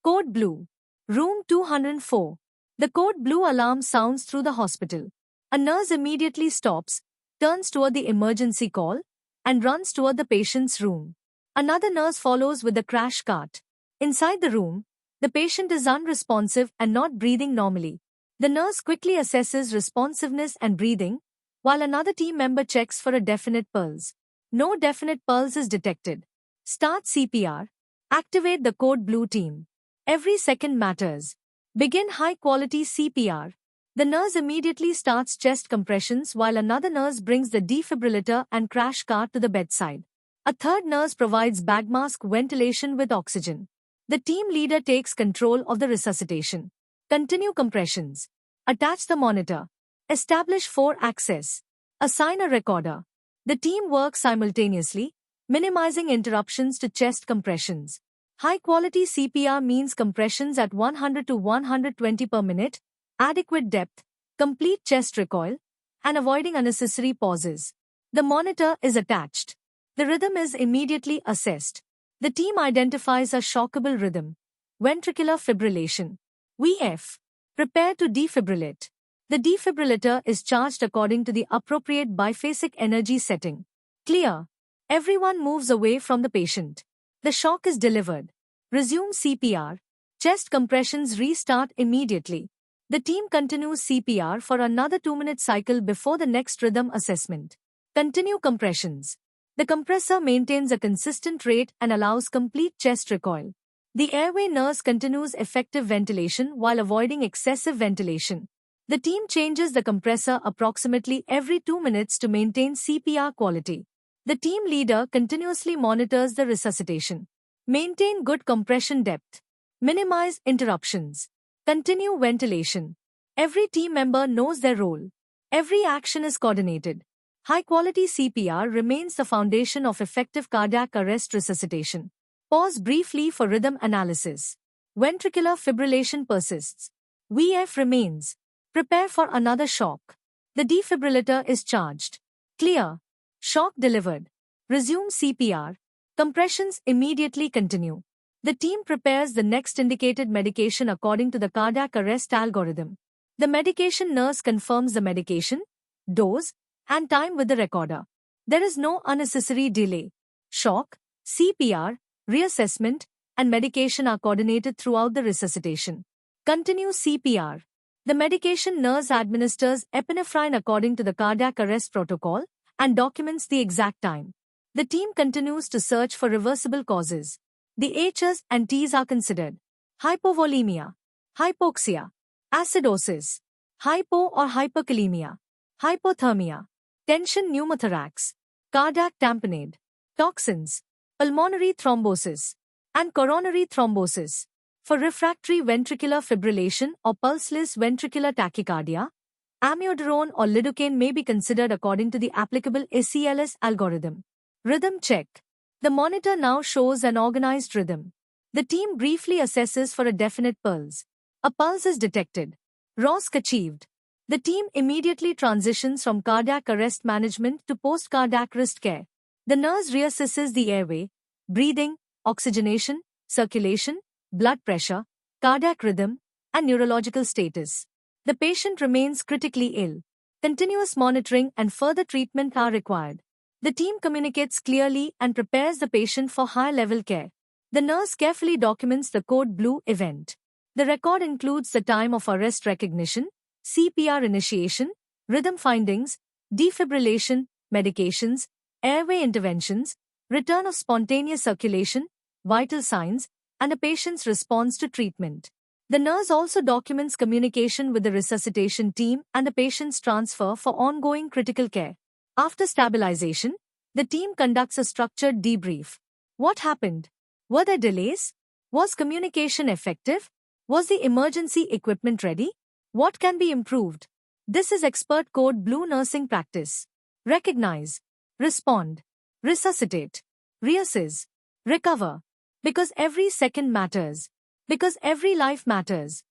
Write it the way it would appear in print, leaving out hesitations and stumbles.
Code Blue. Room 204. The code blue alarm sounds through the hospital. A nurse immediately stops, turns toward the emergency call, and runs toward the patient's room. Another nurse follows with the crash cart. Inside the room, the patient is unresponsive and not breathing normally. The nurse quickly assesses responsiveness and breathing, while another team member checks for a definite pulse. No definite pulse is detected. Start CPR. Activate the code blue team. Every second matters. Begin high-quality CPR. The nurse immediately starts chest compressions while another nurse brings the defibrillator and crash cart to the bedside. A third nurse provides bag-mask ventilation with oxygen. The team leader takes control of the resuscitation. Continue compressions. Attach the monitor. Establish 4-access. Assign a recorder. The team works simultaneously, minimizing interruptions to chest compressions. High-quality CPR means compressions at 100 to 120 per minute, adequate depth, complete chest recoil, and avoiding unnecessary pauses. The monitor is attached. The rhythm is immediately assessed. The team identifies a shockable rhythm. Ventricular fibrillation. VF. Prepare to defibrillate. The defibrillator is charged according to the appropriate biphasic energy setting. Clear. Everyone moves away from the patient. The shock is delivered. Resume CPR. Chest compressions restart immediately. The team continues CPR for another 2-minute cycle before the next rhythm assessment. Continue compressions. The compressor maintains a consistent rate and allows complete chest recoil. The airway nurse continues effective ventilation while avoiding excessive ventilation. The team changes the compressor approximately every 2 minutes to maintain CPR quality. The team leader continuously monitors the resuscitation. Maintain good compression depth. Minimize interruptions. Continue ventilation. Every team member knows their role. Every action is coordinated. High-quality CPR remains the foundation of effective cardiac arrest resuscitation. Pause briefly for rhythm analysis. Ventricular fibrillation persists. VF remains. Prepare for another shock. The defibrillator is charged. Clear. Shock delivered. Resume CPR. Compressions immediately continue. The team prepares the next indicated medication according to the cardiac arrest algorithm. The medication nurse confirms the medication, dose, and time with the recorder. There is no unnecessary delay. Shock, CPR, reassessment, and medication are coordinated throughout the resuscitation. Continue CPR. The medication nurse administers epinephrine according to the cardiac arrest protocol and documents the exact time. The team continues to search for reversible causes. The H's and T's are considered: hypovolemia, hypoxia, acidosis, hypo or hyperkalemia, hypothermia, tension pneumothorax, cardiac tamponade, toxins, pulmonary thrombosis, and coronary thrombosis. For refractory ventricular fibrillation or pulseless ventricular tachycardia, amiodarone or lidocaine may be considered according to the applicable ACLS algorithm. Rhythm check. The monitor now shows an organized rhythm. The team briefly assesses for a definite pulse. A pulse is detected. ROSC achieved. The team immediately transitions from cardiac arrest management to post-cardiac arrest care. The nurse reassesses the airway, breathing, oxygenation, circulation, blood pressure, cardiac rhythm, and neurological status. The patient remains critically ill. Continuous monitoring and further treatment are required. The team communicates clearly and prepares the patient for high-level care. The nurse carefully documents the code blue event. The record includes the time of arrest recognition, CPR initiation, rhythm findings, defibrillation, medications, airway interventions, return of spontaneous circulation, vital signs, and a patient's response to treatment. The nurse also documents communication with the resuscitation team and the patient's transfer for ongoing critical care. After stabilization, the team conducts a structured debrief. What happened? Were there delays? Was communication effective? Was the emergency equipment ready? What can be improved? This is expert code blue nursing practice. Recognize, respond, resuscitate, reassess, recover. Because every second matters. Because every life matters.